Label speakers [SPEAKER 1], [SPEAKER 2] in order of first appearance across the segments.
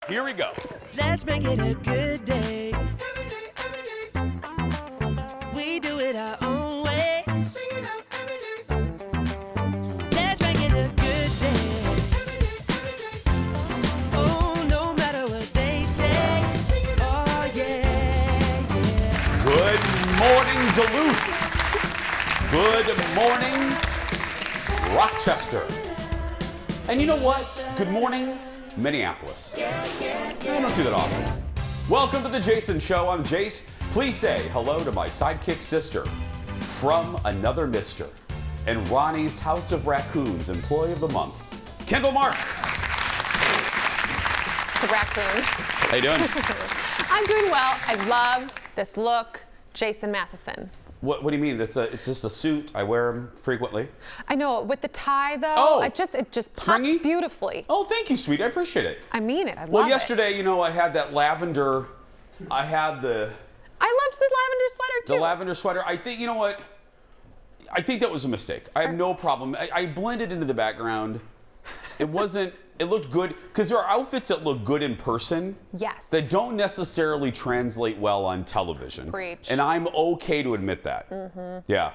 [SPEAKER 1] Here we go.
[SPEAKER 2] Let's make it a good day. We do it our own way. Let's make it a good day. Oh, no matter what they say. Oh, yeah, yeah.
[SPEAKER 1] Good morning, Duluth. Good morning, Rochester. And you know what? Good morning, Minneapolis. I don't do that often. Welcome to the Jason Show. I'm Jace. Please say hello to my sidekick sister from another mister and Ronnie's House of Raccoons Employee of the Month, Kendall Mark.
[SPEAKER 3] The raccoon.
[SPEAKER 1] How you doing?
[SPEAKER 3] I'm doing well. I love this look. Jason Matheson.
[SPEAKER 1] What do you mean? It's just a suit. I wear them frequently.
[SPEAKER 3] I know, with the tie though,
[SPEAKER 1] Oh,
[SPEAKER 3] it just
[SPEAKER 1] springy?
[SPEAKER 3] pops beautifully.
[SPEAKER 1] Oh, thank you, sweetie. I appreciate it.
[SPEAKER 3] I mean it. I love
[SPEAKER 1] Well,
[SPEAKER 3] it.
[SPEAKER 1] yesterday, you know, I had that lavender. I loved the
[SPEAKER 3] lavender sweater too.
[SPEAKER 1] The lavender sweater. I think, you know what? I think that was a mistake. I have no problem. I blended into the background. It wasn't, it looked good. Because there are outfits that look good in person.
[SPEAKER 3] Yes.
[SPEAKER 1] That don't necessarily translate well on television.
[SPEAKER 3] Preach.
[SPEAKER 1] And I'm okay to admit that. Mm-hmm. Yeah.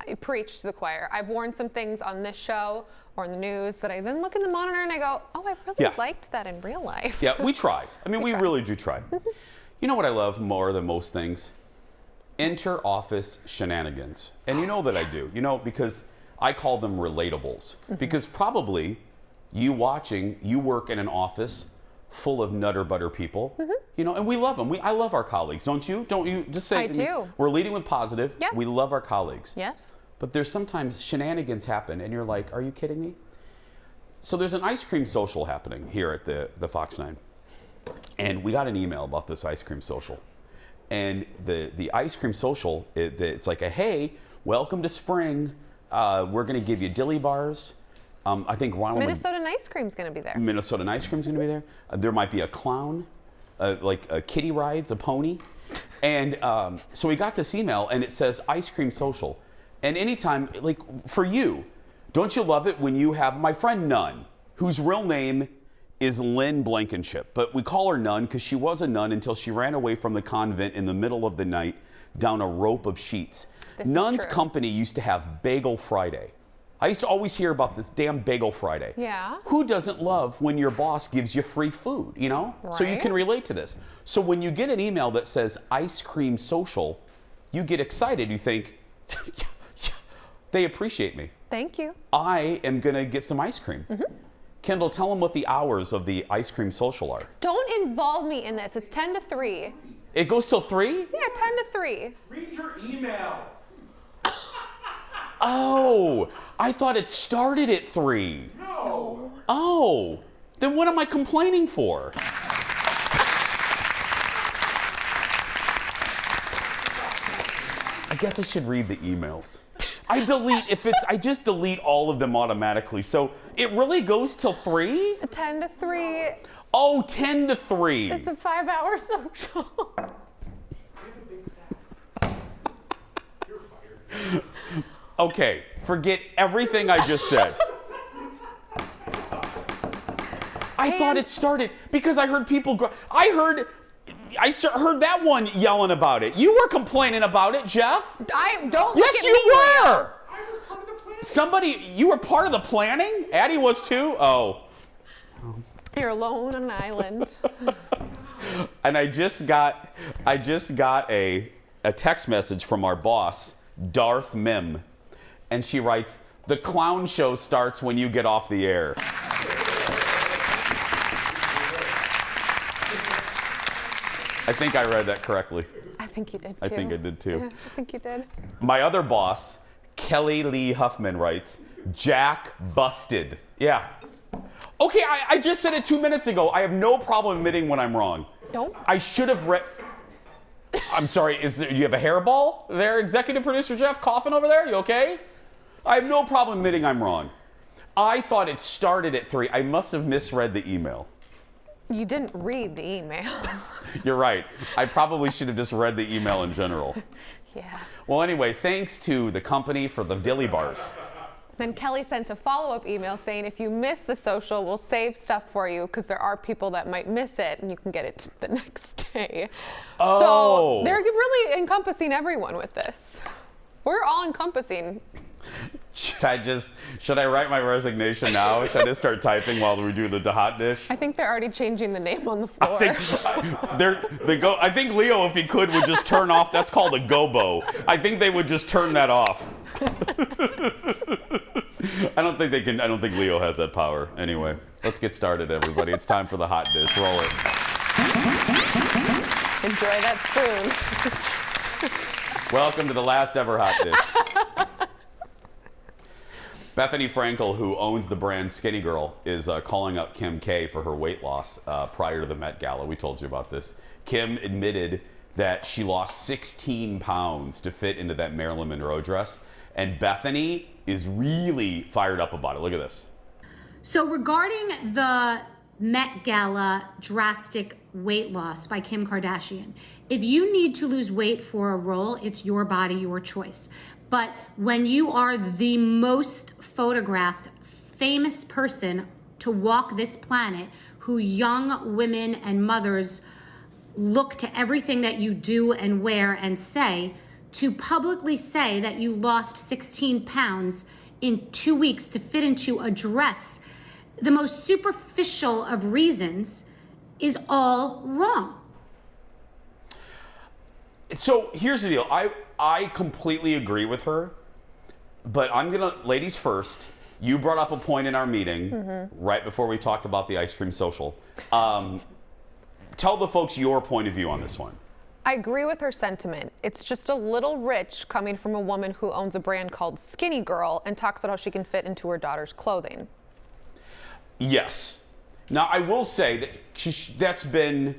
[SPEAKER 3] I preach to the choir. I've worn some things on this show or in the news that I then look in the monitor and I go, oh, I really liked that in real life.
[SPEAKER 1] Yeah, we try. I mean, we really do try. You know what I love more than most things? Inter-office shenanigans. And you know that I do. You know, because I call them relatables. Because probably you watching, you work in an office full of nutter butter people. You know, and we love them. I love our colleagues, don't you? Don't you? Just say
[SPEAKER 3] I
[SPEAKER 1] it to me.
[SPEAKER 3] do.
[SPEAKER 1] We're leading with positive.
[SPEAKER 3] Yeah.
[SPEAKER 1] We love our colleagues.
[SPEAKER 3] Yes.
[SPEAKER 1] But there's sometimes shenanigans happen and you're like, are you kidding me? So there's an ice cream social happening here at the Fox 9. And we got an email about this ice cream social. And the ice cream social, it's like a, hey, welcome to spring. We're going to give you dilly bars. I think Ronald
[SPEAKER 3] Minnesota Ice Cream's going to be there.
[SPEAKER 1] Minnesota Ice Cream's going to be there. There might be a clown, like a kiddie rides, a pony. And so we got this email and it says ice cream social. And anytime, like for you, don't you love it when you have my friend Nun, whose real name is Lynn Blankenship, but we call her Nun because she was a nun until she ran away from the convent in the middle of the night down a rope of sheets. Nun's company used to have Bagel Friday. I used to always hear about this damn Bagel Friday.
[SPEAKER 3] Yeah.
[SPEAKER 1] Who doesn't love when your boss gives you free food, you know?
[SPEAKER 3] Right.
[SPEAKER 1] So you can relate to this. So when you get an email that says ice cream social, you get excited. You think, they appreciate me.
[SPEAKER 3] Thank you.
[SPEAKER 1] I am going to get some ice cream. Kendall, tell them what the hours of the ice cream social are.
[SPEAKER 3] Don't involve me in this. It's 10 to 3.
[SPEAKER 1] It goes till 3?
[SPEAKER 3] Yeah, 10 to 3.
[SPEAKER 4] Read your emails.
[SPEAKER 1] Oh, I thought it started at 3.
[SPEAKER 4] No.
[SPEAKER 1] Oh, then what am I complaining for? I guess I should read the emails. I just delete all of them automatically. So it really goes till 3?
[SPEAKER 3] 10 to 3.
[SPEAKER 1] Oh, 10 to 3.
[SPEAKER 3] It's a 5-hour social.
[SPEAKER 4] You're fired.
[SPEAKER 1] Okay, forget everything I just said. I thought it started because I heard people I heard that one yelling about it. You were complaining about it, Jeff.
[SPEAKER 3] Don't look
[SPEAKER 1] Yes,
[SPEAKER 3] at
[SPEAKER 1] you
[SPEAKER 3] me,
[SPEAKER 1] were.
[SPEAKER 3] Leo.
[SPEAKER 4] I was part of the plan.
[SPEAKER 1] Somebody, you were part of the planning? Addie was too? Oh.
[SPEAKER 3] You're alone on an island.
[SPEAKER 1] And I just got a text message from our boss, Darth Mim. And she writes, the clown show starts when you get off the air. I think I read that correctly.
[SPEAKER 3] I think you did too.
[SPEAKER 1] I think I did too.
[SPEAKER 3] Yeah, I think you did.
[SPEAKER 1] My other boss, Kelly Lee Huffman, writes, Jack busted. Yeah. Okay, I just said it 2 minutes ago. I have no problem admitting when I'm wrong.
[SPEAKER 3] Don't.
[SPEAKER 1] I should have read. I'm sorry, you have a hairball there, executive producer Jeff, coughing over there? You okay? I have no problem admitting I'm wrong. I thought it started at 3. I must have misread the email.
[SPEAKER 3] You didn't read the email.
[SPEAKER 1] You're right. I probably should have just read the email in general.
[SPEAKER 3] Yeah.
[SPEAKER 1] Well, anyway, thanks to the company for the dilly bars.
[SPEAKER 3] Then Kelly sent a follow-up email saying, if you miss the social, we'll save stuff for you because there are people that might miss it and you can get it the next day.
[SPEAKER 1] Oh.
[SPEAKER 3] So they're really encompassing everyone with this. We're all encompassing.
[SPEAKER 1] Should I write my resignation now? Should I just start typing while we do the hot dish?
[SPEAKER 3] I think they're already changing the name on the floor.
[SPEAKER 1] I think Leo, if he could, would just turn off. That's called a gobo. I think they would just turn that off. I don't think they can. I don't think Leo has that power. Anyway, let's get started, everybody. It's time for the hot dish. Roll it.
[SPEAKER 3] Enjoy that spoon.
[SPEAKER 1] Welcome to the last ever hot dish. Bethany Frankel, who owns the brand Skinny Girl, is calling up Kim K for her weight loss prior to the Met Gala. We told you about this. Kim admitted that she lost 16 pounds to fit into that Marilyn Monroe dress. And Bethany is really fired up about it. Look at this.
[SPEAKER 5] So regarding the Met Gala drastic weight loss by Kim Kardashian, if you need to lose weight for a role, it's your body, your choice. But when you are the most photographed, famous person to walk this planet, who young women and mothers look to everything that you do and wear and say, to publicly say that you lost 16 pounds in 2 weeks to fit into a dress, the most superficial of reasons, is all wrong.
[SPEAKER 1] So here's the deal. I completely agree with her, but I'm gonna, ladies first. You brought up a point in our meeting right before we talked about the ice cream social. Tell the folks your point of view on this one.
[SPEAKER 3] I agree with her sentiment. It's just a little rich coming from a woman who owns a brand called Skinny Girl and talks about how she can fit into her daughter's clothing.
[SPEAKER 1] Yes. Now I will say that that's been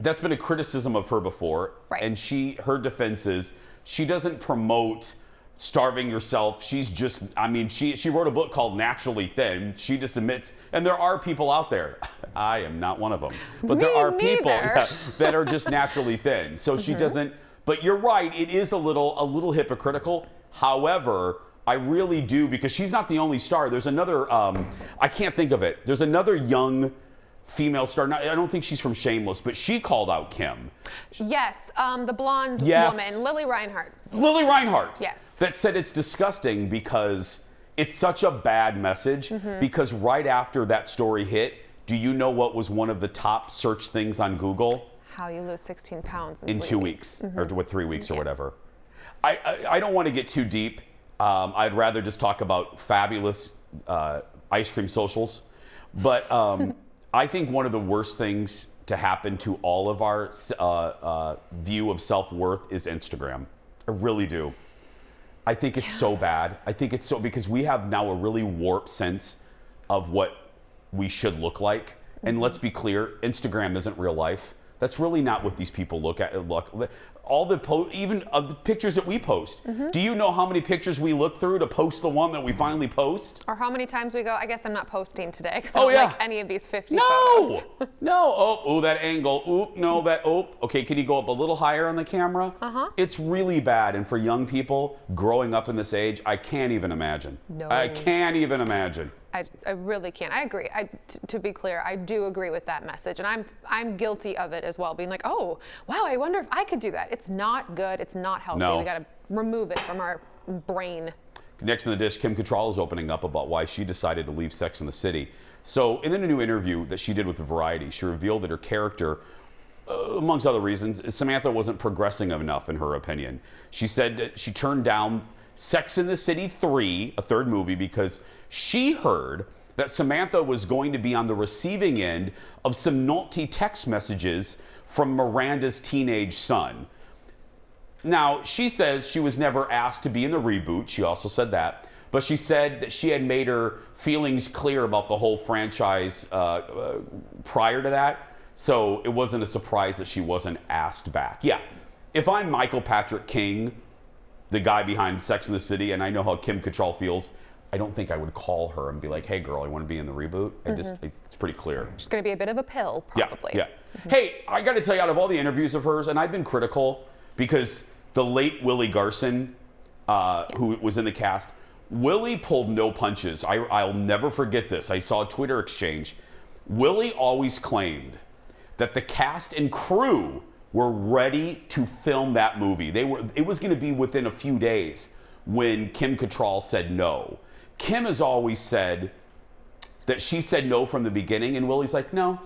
[SPEAKER 1] a criticism of her before,
[SPEAKER 3] right.
[SPEAKER 1] And her defense is she doesn't promote starving yourself. She's just, I mean, she wrote a book called Naturally Thin. She just admits, and there are people out there. I am not one of them, but there are people that are just naturally thin. So she doesn't. But you're right. It is a little hypocritical. However, I really do, because she's not the only star. There's another. I can't think of it. There's another young female star. I don't think she's from Shameless, but she called out Kim.
[SPEAKER 3] Yes, the blonde woman, Lily Reinhart.
[SPEAKER 1] Lily Reinhart.
[SPEAKER 3] Yes.
[SPEAKER 1] That said it's disgusting because it's such a bad message. Because right after that story hit, do you know what was one of the top search things on Google?
[SPEAKER 3] How you lose 16 pounds
[SPEAKER 1] in 2 weeks, or 3 weeks, or whatever. I don't want to get too deep. I'd rather just talk about fabulous ice cream socials. But I think one of the worst things to happen to all of our view of self-worth is Instagram. I really do. I think it's so bad. I think it's so, because we have now a really warped sense of what we should look like. And let's be clear, Instagram isn't real life. That's really not what these people look at. All the even of the pictures that we post. Do you know how many pictures we look through to post the one that we finally post?
[SPEAKER 3] Or how many times we go, I guess I'm not posting today because I don't like any of these 50 photos.
[SPEAKER 1] No. Oh, that angle. Oop, no, that, okay, can you go up a little higher on the camera? It's really bad. And for young people growing up in this age, I can't even imagine.
[SPEAKER 3] No.
[SPEAKER 1] I can't even imagine.
[SPEAKER 3] I really can't. I agree. To be clear, I do agree with that message, and I'm guilty of it as well. Being like, oh, wow, I wonder if I could do that. It's not good. It's not healthy.
[SPEAKER 1] No.
[SPEAKER 3] We got to remove it from our brain.
[SPEAKER 1] Next in the dish, Kim Cattrall is opening up about why she decided to leave Sex and the City. So in a new interview that she did with Variety, she revealed that her character, amongst other reasons, Samantha wasn't progressing enough in her opinion. She said that she turned down Sex and the City 3, a third movie, because she heard that Samantha was going to be on the receiving end of some naughty text messages from Miranda's teenage son. Now, she says she was never asked to be in the reboot. She also said that. But she said that she had made her feelings clear about the whole franchise prior to that. So it wasn't a surprise that she wasn't asked back. Yeah, if I'm Michael Patrick King, the guy behind Sex and the City, and I know how Kim Cattrall feels, I don't think I would call her and be like, hey girl, I want to be in the reboot. It's pretty clear.
[SPEAKER 3] She's going to be a bit of a pill, probably.
[SPEAKER 1] Yeah. Hey, I got to tell you, out of all the interviews of hers, and I've been critical because the late Willie Garson, who was in the cast, Willie pulled no punches. I'll never forget this. I saw a Twitter exchange. Willie always claimed that the cast and crew were ready to film that movie. It was going to be within a few days when Kim Cattrall said no. Kim has always said that she said no from the beginning, and Willie's like, no.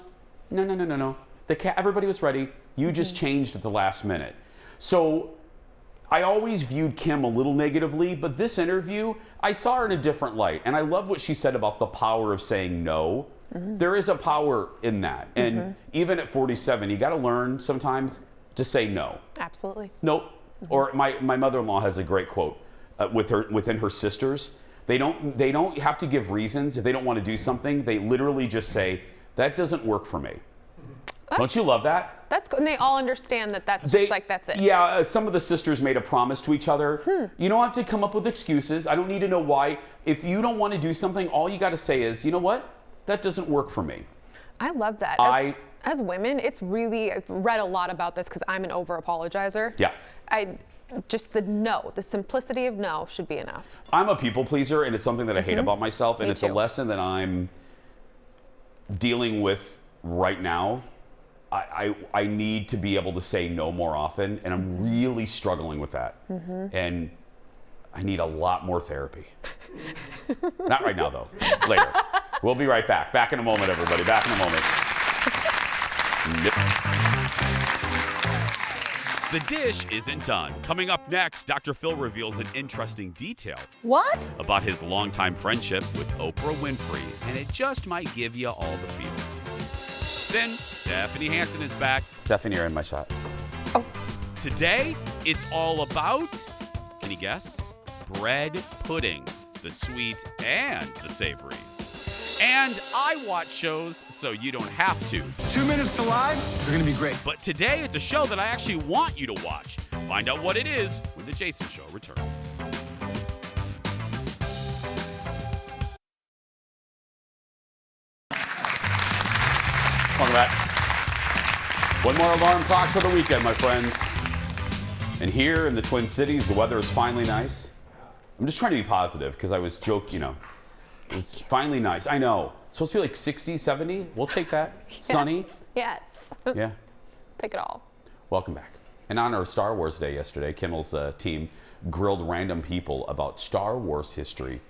[SPEAKER 1] Everybody was ready. You just changed at the last minute. So I always viewed Kim a little negatively, but this interview, I saw her in a different light. And I love what she said about the power of saying no. There is a power in that. And even at 47, you got to learn sometimes to say no.
[SPEAKER 3] Absolutely.
[SPEAKER 1] Nope. Or my mother-in-law has a great quote within her sisters. They don't have to give reasons. If they don't want to do something, they literally just say, that doesn't work for me. Don't you love that?
[SPEAKER 3] That's good. And they all understand that that's just like, that's it.
[SPEAKER 1] Yeah, some of the sisters made a promise to each other. You don't have to come up with excuses. I don't need to know why. If you don't want to do something, all you got to say is, you know what? That doesn't work for me.
[SPEAKER 3] I love that. As women, it's really, I've read a lot about this because I'm an over-apologizer.
[SPEAKER 1] Yeah.
[SPEAKER 3] Just the simplicity of no should be enough.
[SPEAKER 1] I'm a people pleaser, and it's something that I hate about myself, and it's a lesson that I'm dealing with right now. I need to be able to say no more often, and I'm really struggling with that. And I need a lot more therapy. Not right now, though. Later. We'll be right back. Back in a moment, everybody. Back in a moment. The dish isn't done. Coming up next, Dr. Phil reveals an interesting detail.
[SPEAKER 6] What?
[SPEAKER 1] About his longtime friendship with Oprah Winfrey, and it just might give you all the feels. Then, Stephanie Hansen is back. Stephanie, you're in my shot.
[SPEAKER 3] Oh.
[SPEAKER 1] Today, it's all about, can you guess? Bread pudding, the sweet and the savory. And I watch shows so you don't have to.
[SPEAKER 7] 2 minutes to live, they're gonna be great.
[SPEAKER 1] But today, it's a show that I actually want you to watch. Find out what it is when The Jason Show returns. Welcome back. One more alarm clock for the weekend, my friends. And here in the Twin Cities, the weather is finally nice. I'm just trying to be positive because I was joking, it was finally nice. I know. It's supposed to be like 60, 70. We'll take that.
[SPEAKER 3] Yes.
[SPEAKER 1] Sunny.
[SPEAKER 3] Yes.
[SPEAKER 1] Yeah.
[SPEAKER 3] Take it all.
[SPEAKER 1] Welcome back. In honor of Star Wars Day yesterday, Kimmel's team grilled random people about Star Wars history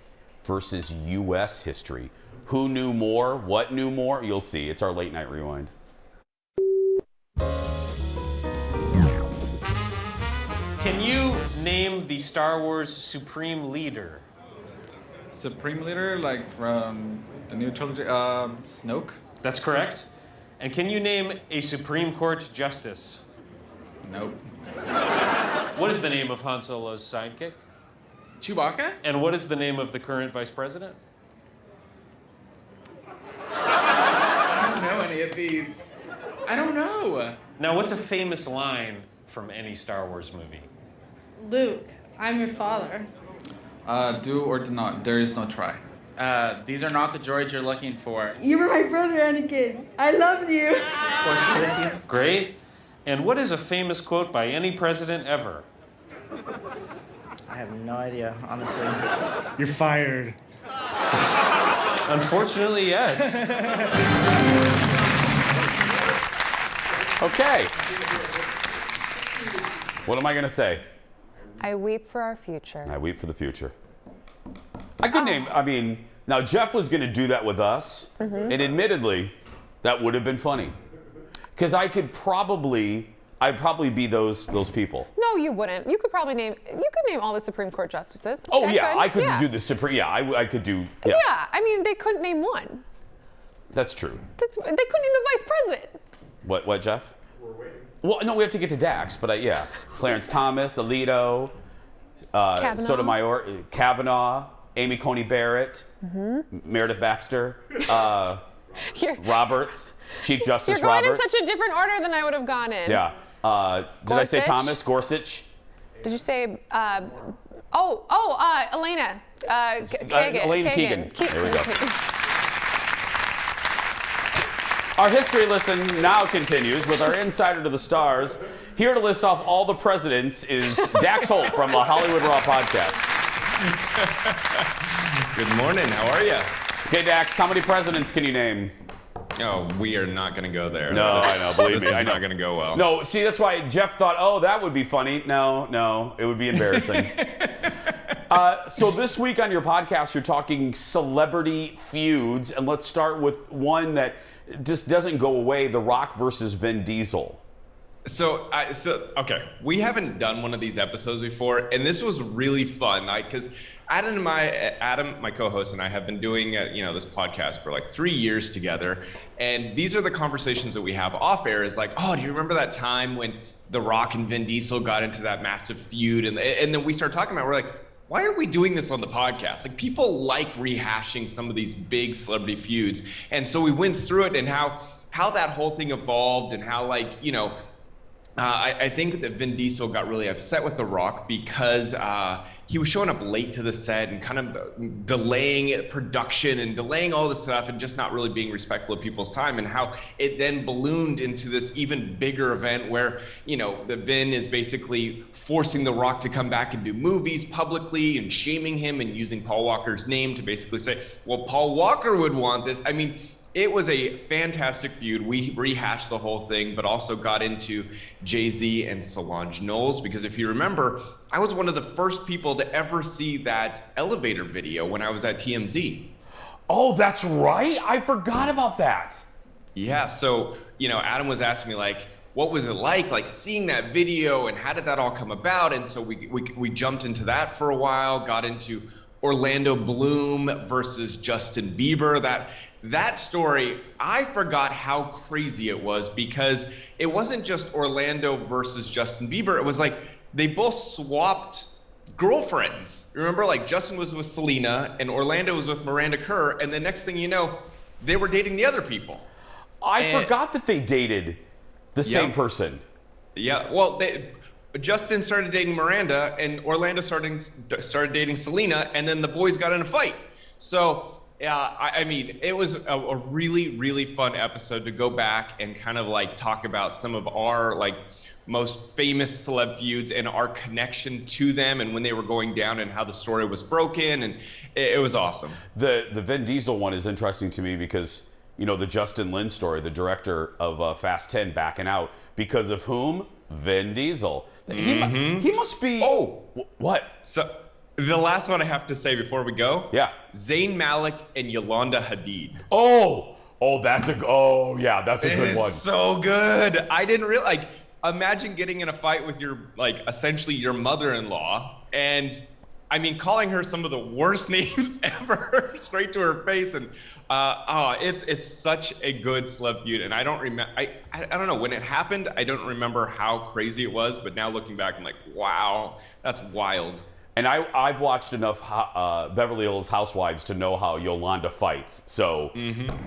[SPEAKER 1] versus U.S. history. Who knew more? What knew more? You'll see. It's our late night rewind.
[SPEAKER 8] Can you name the Star Wars Supreme Leader?
[SPEAKER 9] Supreme Leader, like from the new trilogy, Snoke?
[SPEAKER 8] That's correct. And can you name a Supreme Court Justice?
[SPEAKER 9] Nope.
[SPEAKER 8] What is the name of Han Solo's sidekick?
[SPEAKER 9] Chewbacca?
[SPEAKER 8] And what is the name of the current vice president?
[SPEAKER 9] I don't know any of these. I don't know.
[SPEAKER 8] Now, what's a famous line from any Star Wars movie?
[SPEAKER 6] Luke, I'm your father.
[SPEAKER 9] Do or do not. There is no try.
[SPEAKER 10] These are not the droids you're looking for.
[SPEAKER 6] You were my brother, Anakin. I loved you.
[SPEAKER 8] Great. And what is a famous quote by any president ever?
[SPEAKER 10] I have no idea, honestly.
[SPEAKER 11] You're fired.
[SPEAKER 8] Unfortunately, yes.
[SPEAKER 1] Okay. What am I going to say?
[SPEAKER 3] I weep for our future.
[SPEAKER 1] I weep for the future. I could name, now Jeff was going to do that with us, and admittedly, that would have been funny. Because I'd probably be those people.
[SPEAKER 3] No, you wouldn't. You could name all the Supreme Court justices.
[SPEAKER 1] Oh, yeah, I could do the Supreme, I could do, yes.
[SPEAKER 3] Yeah, they couldn't name one.
[SPEAKER 1] That's true.
[SPEAKER 3] They couldn't name the vice president.
[SPEAKER 1] What, Jeff? We're waiting. Well, no, we have to get to Dax, but yeah. Clarence Thomas, Alito, Sotomayor, Kavanaugh, Amy Coney Barrett, Meredith Baxter, Roberts, Chief Justice
[SPEAKER 3] You're going
[SPEAKER 1] Roberts.
[SPEAKER 3] in such a different order than I would have gone in.
[SPEAKER 1] Yeah. Did I say Thomas? Gorsuch?
[SPEAKER 3] Did you say, Elena? Kagan.
[SPEAKER 1] Elaine Keegan. There we go. Our history lesson now continues with our insider to the stars. Here to list off all the presidents is Dax Holt from the Hollywood Raw podcast.
[SPEAKER 12] Good morning. How are you?
[SPEAKER 1] Okay, Dax, how many presidents can you name?
[SPEAKER 12] Oh, we are not going to go there.
[SPEAKER 1] No, I know. Believe me,
[SPEAKER 12] This
[SPEAKER 1] I
[SPEAKER 12] is
[SPEAKER 1] know.
[SPEAKER 12] not going to go well.
[SPEAKER 1] No, see, that's why Jeff thought, oh, that would be funny. No, it would be embarrassing. So this week on your podcast, you're talking celebrity feuds, and let's start with one that just doesn't go away: The Rock versus Vin Diesel.
[SPEAKER 12] So okay, we haven't done one of these episodes before, and this was really fun, because Adam, my co-host, and I have been doing this podcast for like 3 years together, and these are the conversations that we have off air. Is like, oh, do you remember that time when The Rock and Vin Diesel got into that massive feud, and then we start talking about, we're like, why are we doing this on the podcast? Like, people like rehashing some of these big celebrity feuds, and so we went through it and how that whole thing evolved, and how, like, I think that Vin Diesel got really upset with The Rock because he was showing up late to the set and kind of delaying production and delaying all this stuff and just not really being respectful of people's time, and how it then ballooned into this even bigger event where, the Vin is basically forcing The Rock to come back and do movies publicly and shaming him and using Paul Walker's name to basically say, well, Paul Walker would want this. I mean, it was a fantastic feud. We rehashed the whole thing, but also got into Jay-Z and Solange Knowles, because if you remember, I was one of the first people to ever see that elevator video when I was at TMZ.
[SPEAKER 1] Oh, that's right. I forgot about that.
[SPEAKER 12] Yeah, so, Adam was asking me, like, what was it like seeing that video, and how did that all come about? And so we jumped into that for a while, got into Orlando Bloom versus Justin Bieber. That story, I forgot how crazy it was, because it wasn't just Orlando versus Justin Bieber. It was like they both swapped girlfriends. Remember, like, Justin was with Selena and Orlando was with Miranda Kerr, and the next thing you know, they were dating the other people.
[SPEAKER 1] I forgot that they dated the same person.
[SPEAKER 12] Yeah, well, Justin started dating Miranda, and Orlando started dating Selena, and then the boys got in a fight. So, yeah, I mean, it was a really, really fun episode to go back and kind of like talk about some of our like most famous celeb feuds and our connection to them, and when they were going down and how the story was broken, and it was awesome.
[SPEAKER 1] The Vin Diesel one is interesting to me because, the Justin Lin story, the director of Fast 10 backing out because of whom? Vin Diesel. He must be.
[SPEAKER 12] Oh,
[SPEAKER 1] what?
[SPEAKER 12] So the last one I have to say before we go.
[SPEAKER 1] Yeah.
[SPEAKER 12] Zayn Malik and Yolanda Hadid.
[SPEAKER 1] That's a good one.
[SPEAKER 12] So good. I didn't realize. Like, imagine getting in a fight with your, like, essentially your mother-in-law, and I mean, calling her some of the worst names ever, straight to her face, and it's such a good celeb feud, and I don't remember. I don't know when it happened. I don't remember how crazy it was, but now looking back, I'm like, wow, that's wild.
[SPEAKER 1] And I've watched enough Beverly Hills Housewives to know how Yolanda fights, so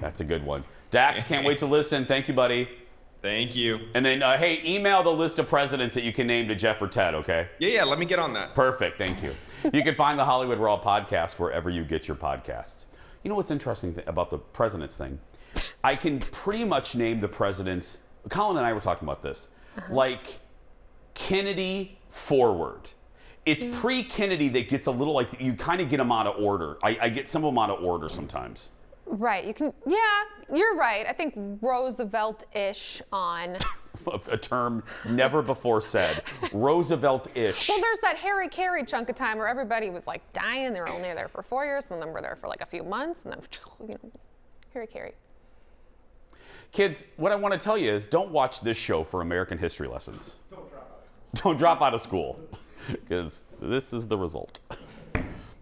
[SPEAKER 1] that's a good one. Dax, can't wait to listen. Thank you, buddy.
[SPEAKER 12] Thank you.
[SPEAKER 1] And then, hey, email the list of presidents that you can name to Jeff or Ted, okay?
[SPEAKER 12] Yeah, let me get on that.
[SPEAKER 1] Perfect, thank you. You can find the Hollywood Raw podcast wherever you get your podcasts. You know what's interesting about the presidents thing? I can pretty much name the presidents. Colin and I were talking about this. Like, Kennedy forward. It's pre-Kennedy that gets a little, like, you kind of get them out of order. I get some of them out of order sometimes.
[SPEAKER 3] Right. You're right. I think Roosevelt-ish on.
[SPEAKER 1] A term never before said. Roosevelt-ish.
[SPEAKER 3] Well, there's that Harry Carey chunk of time where everybody was like dying. They were only there for 4 years, and then we're there for like a few months, and then, Harry Carey.
[SPEAKER 1] Kids, what I want to tell you is don't watch this show for American history lessons. Don't drop out of school, because this is the result.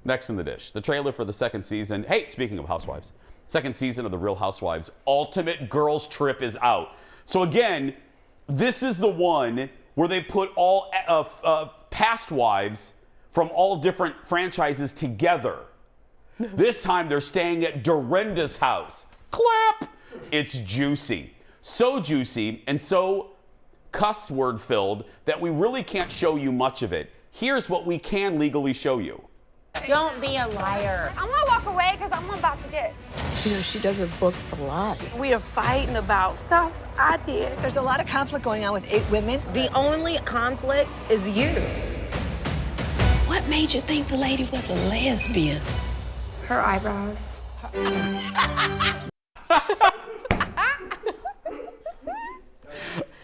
[SPEAKER 1] Next in the dish, the trailer for the second season. Hey, speaking of Housewives, second season of the Real Housewives Ultimate Girls Trip is out. So again, this is the one where they put all past wives from all different franchises together. This time they're staying at Dorinda's house. Clap! It's juicy. So juicy and so cuss word filled that we really can't show you much of it. Here's what we can legally show you.
[SPEAKER 13] Don't be a liar.
[SPEAKER 14] I'm gonna walk away because I'm about to get.
[SPEAKER 13] She doesn't book to lie.
[SPEAKER 14] We are fighting about stuff I did.
[SPEAKER 13] There's a lot of conflict going on with 8 women. The only conflict is you. What made you think the lady was a lesbian?
[SPEAKER 14] Her eyebrows.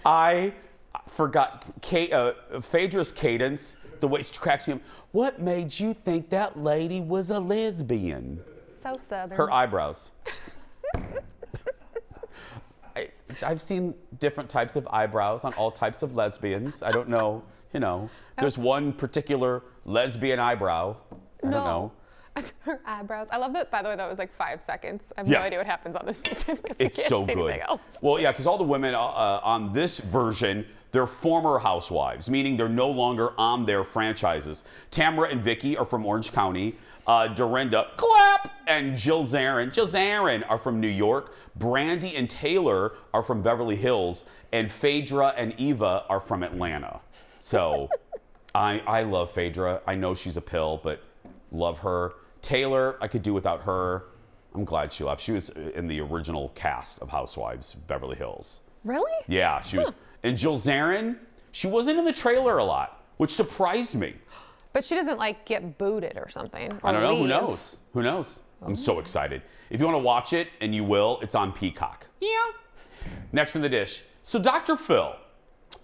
[SPEAKER 1] I forgot Phaedra's cadence, the way she cracks him. What made you think that lady was a lesbian?
[SPEAKER 3] So southern.
[SPEAKER 1] Her eyebrows. I've seen different types of eyebrows on all types of lesbians. I don't know, there's one particular lesbian eyebrow. I don't know.
[SPEAKER 3] Her eyebrows. I love that, by the way, that was like 5 seconds. I have no idea what happens on this season because
[SPEAKER 1] It's so
[SPEAKER 3] see
[SPEAKER 1] good.
[SPEAKER 3] anything else.
[SPEAKER 1] Well, yeah, because all the women on this version, they're former housewives, meaning they're no longer on their franchises. Tamara and Vicky are from Orange County. Dorinda, clap, and Jill Zarin are from New York. Brandy and Taylor are from Beverly Hills. And Phaedra and Eva are from Atlanta. So I love Phaedra. I know she's a pill, but love her. Taylor, I could do without her. I'm glad she left. She was in the original cast of Housewives, Beverly Hills.
[SPEAKER 3] Really?
[SPEAKER 1] Yeah, she was. And Jill Zarin, she wasn't in the trailer a lot, which surprised me.
[SPEAKER 3] But she doesn't like get booted or something. Or
[SPEAKER 1] I don't know.
[SPEAKER 3] leave.
[SPEAKER 1] Who knows? Who knows? I'm so excited. If you want to watch it, and you will, it's on Peacock. Yeah. Next in the dish. So Dr. Phil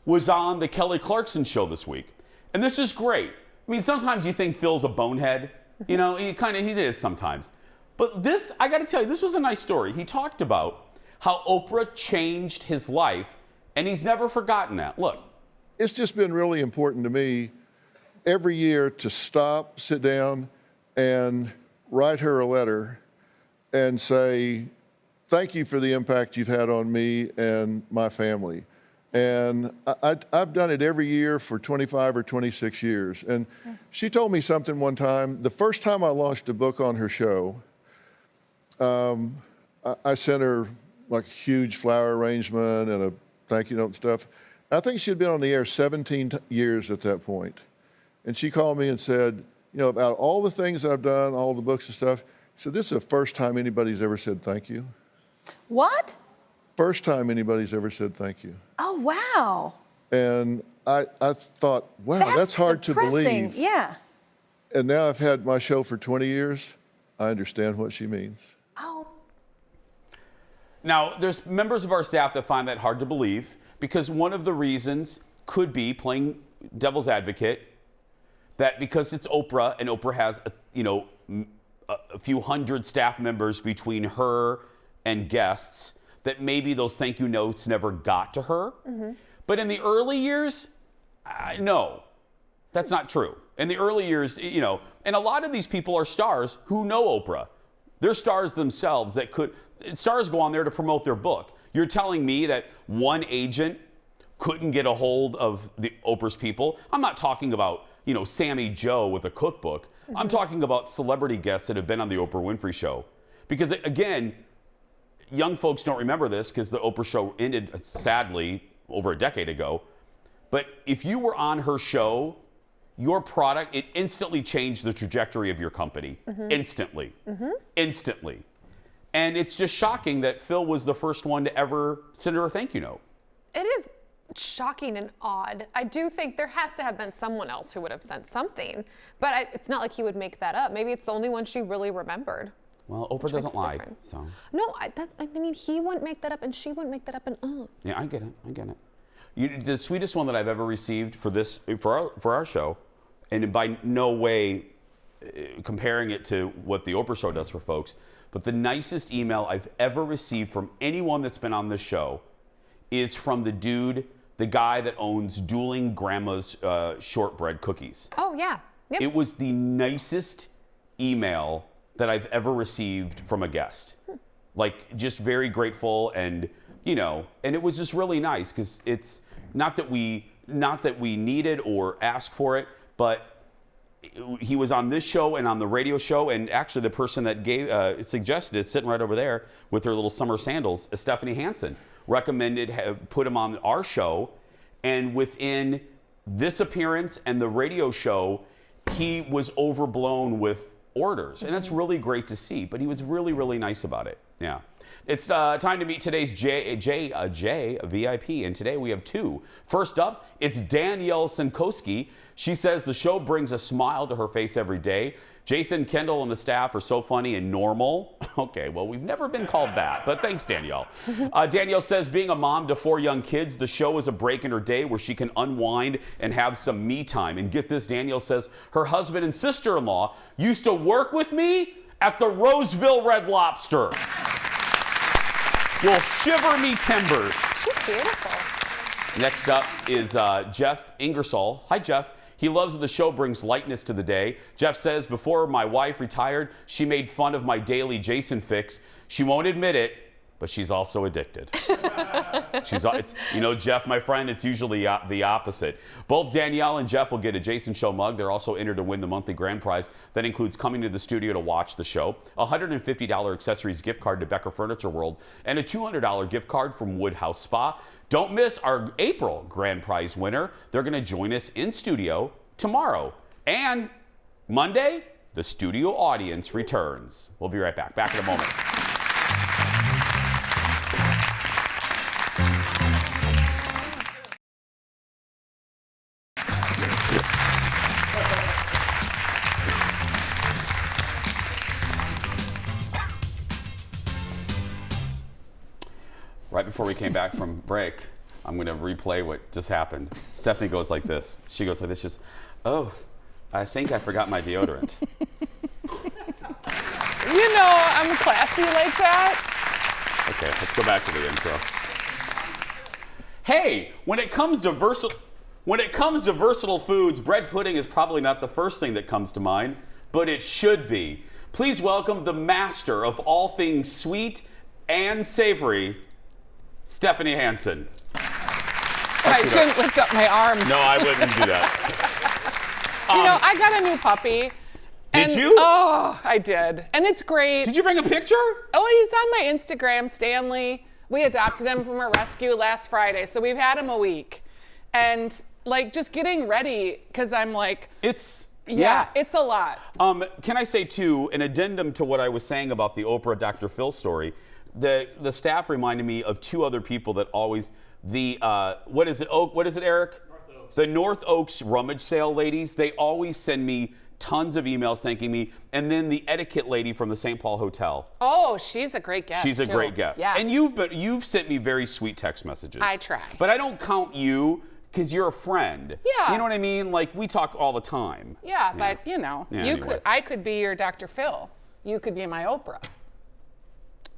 [SPEAKER 1] was on the Kelly Clarkson show this week. And this is great. I mean, sometimes you think Phil's a bonehead. He is sometimes. But this, I got to tell you, this was a nice story. He talked about how Oprah changed his life, and he's never forgotten that. Look.
[SPEAKER 15] It's just been really important to me every year to stop, sit down, and write her a letter and say, thank you for the impact you've had on me and my family. And I've done it every year for 25 or 26 years. And she told me something one time. The first time I launched a book on her show, I sent her like a huge flower arrangement and a thank you note and stuff. I think she had been on the air 17 years at that point. And she called me and said, about all the things I've done, all the books and stuff, she said, this is the first time anybody's ever said thank you.
[SPEAKER 16] What?
[SPEAKER 15] First time anybody's ever said thank you.
[SPEAKER 16] Oh, wow.
[SPEAKER 15] And I thought, wow, that's hard
[SPEAKER 16] depressing.
[SPEAKER 15] to believe.
[SPEAKER 16] Yeah.
[SPEAKER 15] And now I've had my show for 20 years. I understand what she means.
[SPEAKER 16] Oh.
[SPEAKER 1] Now, there's members of our staff that find that hard to believe because one of the reasons could be, playing devil's advocate, that because it's Oprah and Oprah has a few hundred staff members between her and guests, that maybe those thank you notes never got to her. Mm-hmm. But in the early years, no, that's not true. In the early years, and a lot of these people are stars who know Oprah. They're stars themselves stars go on there to promote their book. You're telling me that one agent couldn't get a hold of the Oprah's people? I'm not talking about, Sammy Joe with a cookbook. Mm-hmm. I'm talking about celebrity guests that have been on the Oprah Winfrey Show. Because again, young folks don't remember this because the Oprah Show ended, sadly, over a decade ago. But if you were on her show, your product, it instantly changed the trajectory of your company. Mm-hmm. Instantly. Mm-hmm. Instantly. And it's just shocking that Phil was the first one to ever send her a thank you note.
[SPEAKER 3] It is shocking and odd. I do think there has to have been someone else who would have sent something. But it's not like he would make that up. Maybe it's the only one she really remembered.
[SPEAKER 1] Well, Oprah doesn't lie, so.
[SPEAKER 3] No, I mean, he wouldn't make that up, and she wouldn't make that up, and
[SPEAKER 1] Yeah, I get it. The sweetest one that I've ever received for our show, and by no way comparing it to what the Oprah Show does for folks, but the nicest email I've ever received from anyone that's been on this show is from the guy that owns Dueling Grandma's shortbread cookies.
[SPEAKER 3] Oh, yeah. Yep.
[SPEAKER 1] It was the nicest email that I've ever received from a guest. Like, just very grateful, and and it was just really nice because it's not that we needed or asked for it, but he was on this show and on the radio show, and actually the person that suggested it, sitting right over there with her little summer sandals, is Stephanie Hansen, put him on our show, and within this appearance and the radio show, he was overblown with orders, and that's really great to see. But he was really, really nice about it. Yeah. It's time to meet today's J VIP, and today we have two. First up, it's Danielle Sinkowski. She says the show brings a smile to her face every day. Jason, Kendall, and the staff are so funny and normal. Okay, well, we've never been called that, but thanks, Danielle. Danielle says being a mom to 4 young kids, the show is a break in her day where she can unwind and have some me time. And get this, Danielle says her husband and sister-in-law used to work with me at the Roseville Red Lobster. Will shiver me timbers.
[SPEAKER 3] Beautiful.
[SPEAKER 1] Next up is Jeff Ingersoll. Hi, Jeff. He loves that the show brings lightness to the day. Jeff says, before my wife retired, she made fun of my daily Jason fix. She won't admit it, but she's also addicted. Jeff, my friend, it's usually the opposite. Both Danielle and Jeff will get a Jason Show mug. They're also entered to win the monthly grand prize. That includes coming to the studio to watch the show, a $150 accessories gift card to Becker Furniture World, and a $200 gift card from Woodhouse Spa. Don't miss our April grand prize winner. They're going to join us in studio tomorrow. And Monday, the studio audience returns. We'll be right back. Back in a moment. Right before we came back from break, I'm going to replay what just happened. Stephanie goes like this. She goes like this, just, oh, I think I forgot my deodorant.
[SPEAKER 16] I'm classy like that.
[SPEAKER 1] Okay, let's go back to the intro. Hey, when it comes to versatile foods, bread pudding is probably not the first thing that comes to mind, but it should be. Please welcome the master of all things sweet and savory, Stephanie Hansen.
[SPEAKER 16] I shouldn't lift up my arms.
[SPEAKER 1] No, I wouldn't do that.
[SPEAKER 16] I got a new puppy.
[SPEAKER 1] Did you?
[SPEAKER 16] Oh, I did. And it's great.
[SPEAKER 1] Did you bring a picture?
[SPEAKER 16] Oh, he's on my Instagram, Stanley. We adopted him from a rescue last Friday, so we've had him a week. And just getting ready, because I'm like...
[SPEAKER 1] It's
[SPEAKER 16] a lot.
[SPEAKER 1] Can I say, too, an addendum to what I was saying about the Oprah Dr. Phil story? The staff reminded me of 2 other people that always, what is it, Eric?
[SPEAKER 4] North Oaks.
[SPEAKER 1] The North Oaks rummage sale ladies, they always send me tons of emails thanking me. And then the etiquette lady from the St. Paul Hotel.
[SPEAKER 16] Oh, she's a great guest.
[SPEAKER 1] She's a great guest.
[SPEAKER 16] Yeah.
[SPEAKER 1] And you've sent me very sweet text messages.
[SPEAKER 16] I try.
[SPEAKER 1] But I don't count you because you're a friend.
[SPEAKER 16] Yeah.
[SPEAKER 1] You know what I mean? We talk all the time.
[SPEAKER 16] Yeah, but
[SPEAKER 1] anyway.
[SPEAKER 16] I could be your Dr. Phil. You could be my Oprah.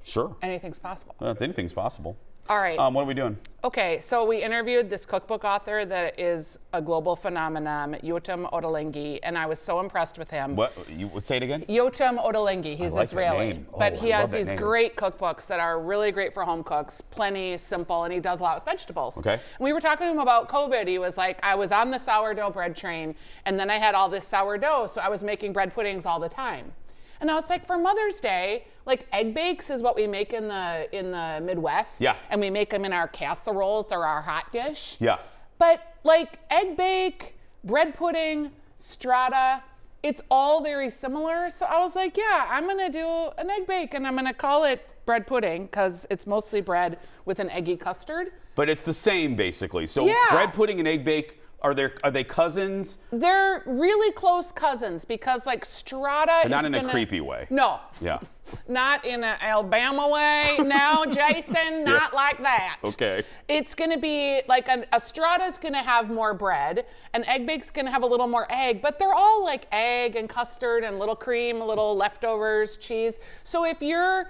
[SPEAKER 1] Sure.
[SPEAKER 16] Anything's possible.
[SPEAKER 1] Anything's possible.
[SPEAKER 16] All right.
[SPEAKER 1] What are we doing?
[SPEAKER 16] Okay, so we interviewed this cookbook author that is a global phenomenon, Yotam Ottolenghi, and I was so impressed with him.
[SPEAKER 1] What? You would say it again?
[SPEAKER 16] Yotam Ottolenghi. He's
[SPEAKER 1] like that
[SPEAKER 16] Israeli.
[SPEAKER 1] name.
[SPEAKER 16] But
[SPEAKER 1] Oh,
[SPEAKER 16] he
[SPEAKER 1] I
[SPEAKER 16] has
[SPEAKER 1] love that
[SPEAKER 16] these
[SPEAKER 1] name.
[SPEAKER 16] great cookbooks that are really great for home cooks, plenty simple, and he does a lot with vegetables.
[SPEAKER 1] Okay.
[SPEAKER 16] And we were talking to him about COVID. He was like, I was on the sourdough bread train, and then I had all this sourdough, so I was making bread puddings all the time. And I was like, for Mother's Day, egg bakes is what we make in the Midwest.
[SPEAKER 1] Yeah.
[SPEAKER 16] And we make them in our casseroles or our hot dish.
[SPEAKER 1] Yeah.
[SPEAKER 16] But egg bake, bread pudding, strata, it's all very similar. So I was like, yeah, I'm going to do an egg bake and I'm going to call it bread pudding because it's mostly bread with an eggy custard.
[SPEAKER 1] But it's the same basically. So
[SPEAKER 16] Yeah.
[SPEAKER 1] bread pudding and egg bake, are they cousins?
[SPEAKER 16] They're really close cousins because strata
[SPEAKER 1] But not
[SPEAKER 16] is
[SPEAKER 1] in a creepy way.
[SPEAKER 16] No.
[SPEAKER 1] Yeah.
[SPEAKER 16] Not in an Alabama way. No, Jason, not like that.
[SPEAKER 1] Okay.
[SPEAKER 16] It's going to be a strata's going to have more bread, an egg bake's going to have a little more egg, but they're all egg and custard and little cream, little leftovers, cheese. So if you're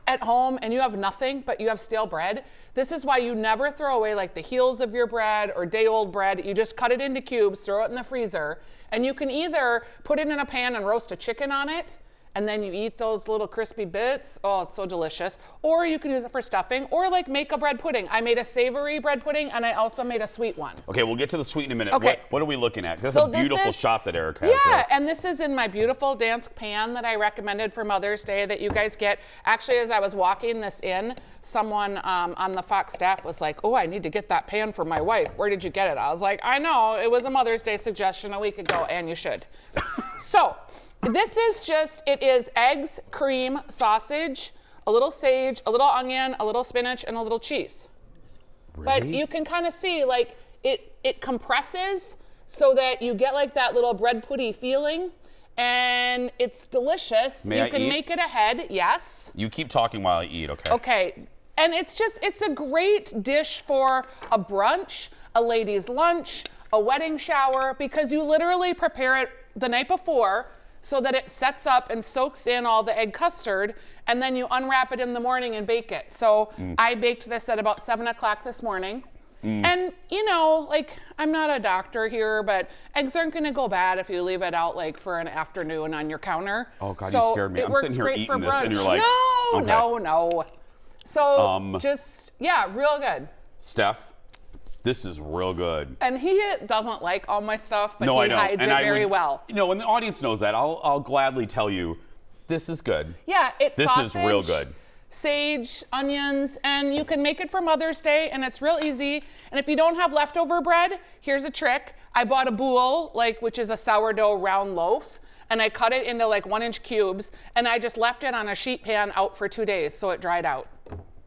[SPEAKER 16] at home and you have nothing but you have stale bread, this is why you never throw away the heels of your bread or day-old bread. You just cut it into cubes, throw it in the freezer, and you can either put it in a pan and roast a chicken on it, and then you eat those little crispy bits. Oh, it's so delicious. Or you can use it for stuffing, or make a bread pudding. I made a savory bread pudding, and I also made a sweet one.
[SPEAKER 1] Okay, we'll get to the sweet in a minute.
[SPEAKER 16] Okay.
[SPEAKER 1] What are we looking at? That's
[SPEAKER 16] So
[SPEAKER 1] a beautiful
[SPEAKER 16] this is-
[SPEAKER 1] shot that Eric has
[SPEAKER 16] Yeah,
[SPEAKER 1] there.
[SPEAKER 16] and this is in my beautiful Dansk pan that I recommended for Mother's Day that you guys get. Actually, as I was walking this in, someone on the Fox staff was like, oh, I need to get that pan for my wife. Where did you get it? I was like, I know, it was a Mother's Day suggestion a week ago, and you should. So, it is eggs, cream, sausage, a little sage, a little onion, a little spinach, and a little cheese. But
[SPEAKER 1] Really?
[SPEAKER 16] you can kind of see like it compresses so that you get like that little bread putty feeling, and it's delicious.
[SPEAKER 1] May
[SPEAKER 16] you
[SPEAKER 1] I
[SPEAKER 16] can
[SPEAKER 1] eat?
[SPEAKER 16] make it ahead, yes.
[SPEAKER 1] You keep talking while I eat, okay?
[SPEAKER 16] Okay, and it's a great dish for a brunch, a ladies' lunch, a wedding shower, because you literally prepare it the night before so that it sets up and soaks in all the egg custard, and then you unwrap it in the morning and bake it. So I baked this at about 7 o'clock this morning. And you know, like, I'm not a doctor here, but eggs aren't gonna go bad if you leave it out like for an afternoon on your counter.
[SPEAKER 1] Oh God,
[SPEAKER 16] So
[SPEAKER 1] you scared me.
[SPEAKER 16] it
[SPEAKER 1] I'm
[SPEAKER 16] works
[SPEAKER 1] sitting here
[SPEAKER 16] great for
[SPEAKER 1] eating this and you're
[SPEAKER 16] brunch.
[SPEAKER 1] like,
[SPEAKER 16] no,
[SPEAKER 1] okay.
[SPEAKER 16] no. So just, yeah, real good.
[SPEAKER 1] Steph, this is real good.
[SPEAKER 16] And he doesn't like all my stuff, but
[SPEAKER 1] No,
[SPEAKER 16] he
[SPEAKER 1] I know.
[SPEAKER 16] hides
[SPEAKER 1] And
[SPEAKER 16] it
[SPEAKER 1] I
[SPEAKER 16] very
[SPEAKER 1] would-
[SPEAKER 16] well.
[SPEAKER 1] No, and the audience knows that. I'll gladly tell you, this is good.
[SPEAKER 16] Yeah, it's
[SPEAKER 1] This
[SPEAKER 16] sausage,
[SPEAKER 1] is real good.
[SPEAKER 16] sage, onions, and you can make it for Mother's Day, and it's real easy. And if you don't have leftover bread, here's a trick. I bought a boule, which is a sourdough round loaf, and I cut it into 1-inch cubes, and I just left it on a sheet pan out for 2 days so it dried out.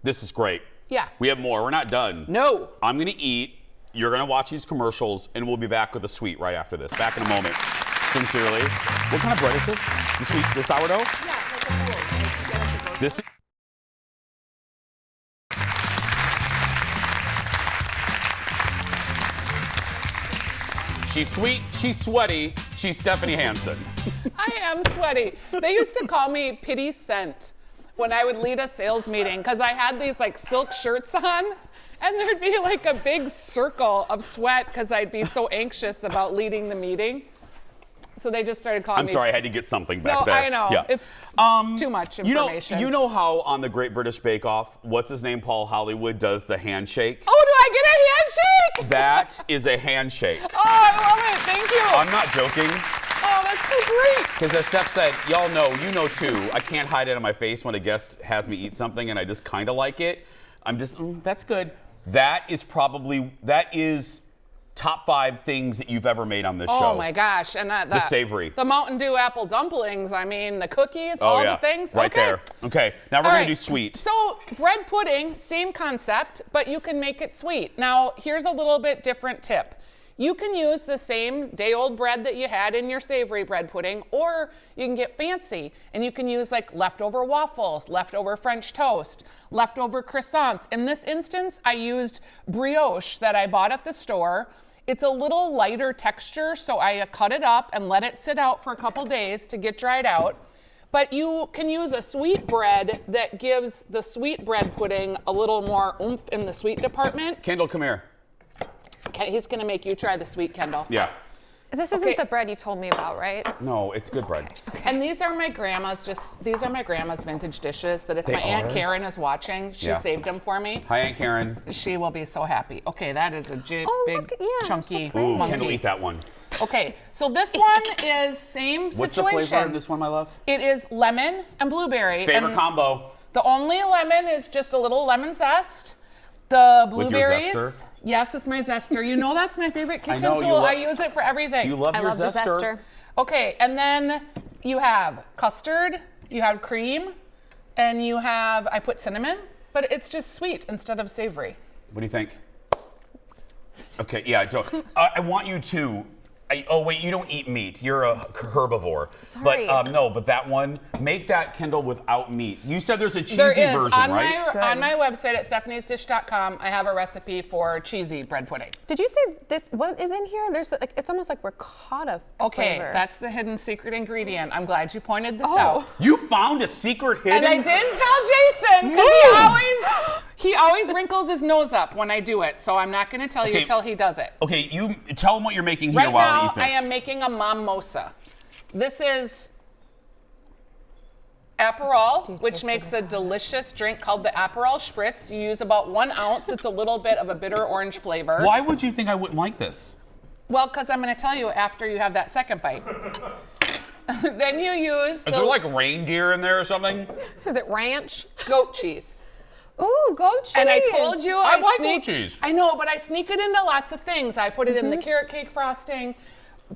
[SPEAKER 1] This is great.
[SPEAKER 16] Yeah.
[SPEAKER 1] We have more. We're not done.
[SPEAKER 16] No.
[SPEAKER 1] I'm going to eat. You're going to watch these commercials, and we'll be back with the sweet right after this. Back in a moment. Sincerely. What kind of bread is this? The sweet, the sourdough?
[SPEAKER 16] Yeah, like a boule.
[SPEAKER 1] This is. She's sweet, she's sweaty, she's Stephanie Hansen.
[SPEAKER 16] I am sweaty. They used to call me Pity Scent when I would lead a sales meeting because I had these silk shirts on, and there'd be a big circle of sweat because I'd be so anxious about leading the meeting. So they just started calling me.
[SPEAKER 1] I'm sorry, I had to get something back
[SPEAKER 16] No,
[SPEAKER 1] there.
[SPEAKER 16] I know.
[SPEAKER 1] Yeah.
[SPEAKER 16] It's too much
[SPEAKER 1] You
[SPEAKER 16] information.
[SPEAKER 1] know how on the Great British Bake Off, what's his name, Paul Hollywood, does the handshake?
[SPEAKER 16] Oh, do I get a handshake?
[SPEAKER 1] That is a handshake.
[SPEAKER 16] Oh, I love it. Thank you.
[SPEAKER 1] I'm not joking.
[SPEAKER 16] Oh, that's so great.
[SPEAKER 1] Because as Steph said, y'all know, you know too, I can't hide it on my face when a guest has me eat something and I just kind of like it. I'm just, that's good. That is top 5 things that you've ever made on this show.
[SPEAKER 16] Oh my gosh. And
[SPEAKER 1] The savory.
[SPEAKER 16] The Mountain Dew apple dumplings. I mean, the cookies, all the things.
[SPEAKER 1] Right
[SPEAKER 16] okay.
[SPEAKER 1] there. Okay, now we're
[SPEAKER 16] All
[SPEAKER 1] going
[SPEAKER 16] right.
[SPEAKER 1] to do sweet.
[SPEAKER 16] So bread pudding, same concept, but you can make it sweet. Now, here's a little bit different tip. You can use the same day-old bread that you had in your savory bread pudding, or you can get fancy and you can use leftover waffles, leftover French toast, leftover croissants. In this instance, I used brioche that I bought at the store. It's a little lighter texture, so I cut it up and let it sit out for a couple days to get dried out. But you can use a sweet bread that gives the sweet bread pudding a little more oomph in the sweet department.
[SPEAKER 1] Kendall, come here.
[SPEAKER 16] Okay, he's gonna make you try the sweet, Kendall.
[SPEAKER 1] Yeah.
[SPEAKER 3] This isn't the bread you told me about, right?
[SPEAKER 1] No, it's good bread.
[SPEAKER 16] And these are my grandma's vintage dishes that if
[SPEAKER 1] They
[SPEAKER 16] my Aunt
[SPEAKER 1] are?
[SPEAKER 16] Karen is watching, she
[SPEAKER 1] Yeah.
[SPEAKER 16] saved them for me.
[SPEAKER 1] Hi, Aunt Karen.
[SPEAKER 16] She will be so happy. Okay, that is a big, chunky
[SPEAKER 1] Ooh,
[SPEAKER 16] monkey.
[SPEAKER 1] Kendall, eat that one.
[SPEAKER 16] Okay, so this one is same
[SPEAKER 1] What's
[SPEAKER 16] situation.
[SPEAKER 1] the flavor of this one, my love?
[SPEAKER 16] It is lemon and blueberry.
[SPEAKER 1] Favorite
[SPEAKER 16] and
[SPEAKER 1] combo.
[SPEAKER 16] The only lemon is just a little lemon zest. The
[SPEAKER 1] With your
[SPEAKER 16] blueberries.
[SPEAKER 1] zester?
[SPEAKER 16] Yes, with my zester. You know that's my favorite kitchen
[SPEAKER 1] know, you
[SPEAKER 16] tool.
[SPEAKER 1] lo-
[SPEAKER 16] I use it for everything.
[SPEAKER 1] You love
[SPEAKER 3] I
[SPEAKER 1] your
[SPEAKER 3] love the
[SPEAKER 1] zester.
[SPEAKER 3] zester.
[SPEAKER 16] Okay, and then you have custard, you have cream, and you have, I put cinnamon, but it's just sweet instead of savory.
[SPEAKER 1] What do you think? Okay, yeah, Joe. I want you to. Oh wait, you don't eat meat. You're a herbivore.
[SPEAKER 3] Sorry.
[SPEAKER 1] But no, but that one, make that Kendall without meat. You said there's a cheesy
[SPEAKER 16] There is.
[SPEAKER 1] version,
[SPEAKER 16] on
[SPEAKER 1] right?
[SPEAKER 16] on my website at stephaniesdish.com, I have a recipe for cheesy bread pudding.
[SPEAKER 3] Did you say this? What is in here? There's it's almost like ricotta
[SPEAKER 16] Okay,
[SPEAKER 3] flavor.
[SPEAKER 16] that's the hidden secret ingredient. I'm glad you pointed this
[SPEAKER 3] Oh.
[SPEAKER 16] out.
[SPEAKER 1] You found a secret hidden.
[SPEAKER 16] And I didn't tell Jason because he always wrinkles his nose up when I do it. So I'm not going to tell you
[SPEAKER 1] Okay.
[SPEAKER 16] until he does it.
[SPEAKER 1] Okay, you tell them what you're making here
[SPEAKER 16] Right
[SPEAKER 1] while I
[SPEAKER 16] now,
[SPEAKER 1] eat this.
[SPEAKER 16] I am making a mimosa. This is Aperol, which makes a delicious drink called the Aperol Spritz. You use about 1 ounce. It's a little bit of a bitter orange flavor.
[SPEAKER 1] Why would you think I wouldn't like this?
[SPEAKER 16] Well, because I'm going to tell you after you have that second bite. Then you use
[SPEAKER 1] Is there like reindeer in there or something?
[SPEAKER 3] Is it ranch?
[SPEAKER 16] Goat cheese.
[SPEAKER 3] Ooh, goat cheese.
[SPEAKER 16] And I told you
[SPEAKER 1] I like
[SPEAKER 16] sneak,
[SPEAKER 1] goat cheese.
[SPEAKER 16] I know, but I sneak it into lots of things. I put it in the carrot cake frosting.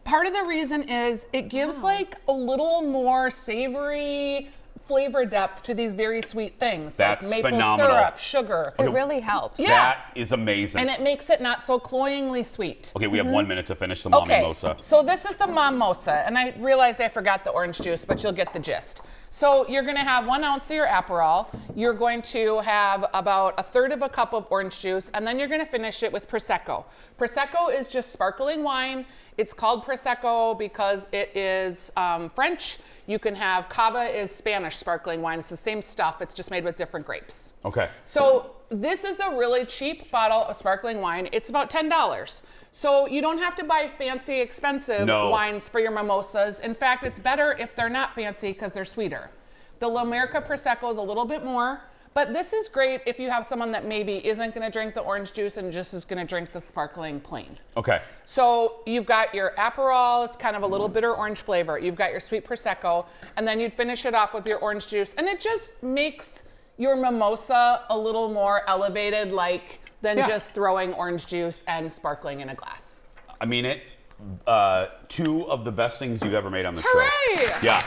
[SPEAKER 16] Part of the reason is it gives like a little more savory flavor depth to these very sweet things.
[SPEAKER 1] That's
[SPEAKER 16] like maple
[SPEAKER 1] phenomenal.
[SPEAKER 16] syrup, sugar.
[SPEAKER 3] It really helps.
[SPEAKER 16] Yeah.
[SPEAKER 1] That is amazing.
[SPEAKER 16] And it makes it not so cloyingly sweet.
[SPEAKER 1] Okay, we have 1 minute to finish the mimosa.
[SPEAKER 16] So this is the mimosa, and I realized I forgot the orange juice, but you'll get the gist. So you're going to have 1 ounce of your Aperol. You're going to have about 1/3 of a cup of orange juice, and then you're going to finish it with Prosecco. Prosecco is just sparkling wine. It's called Prosecco because it is French. You can have Cava is Spanish sparkling wine. It's the same stuff. It's just made with different grapes.
[SPEAKER 1] Okay.
[SPEAKER 16] So this is a really cheap bottle of sparkling wine. It's about $10. So you don't have to buy fancy, expensive wines for your mimosas. In fact, it's better if they're not fancy because they're sweeter. The La America Prosecco is a little bit more, but this is great if you have someone that maybe isn't going to drink the orange juice and just is going to drink the sparkling plain.
[SPEAKER 1] Okay.
[SPEAKER 16] So you've got your Aperol, it's kind of a little bitter orange flavor. You've got your sweet Prosecco, and then you'd finish it off with your orange juice, and it just makes your mimosa a little more elevated, than just throwing orange juice and sparkling in a glass.
[SPEAKER 1] I mean it. 2 of the best things you've ever made on the
[SPEAKER 16] Hooray!
[SPEAKER 1] show. Yeah.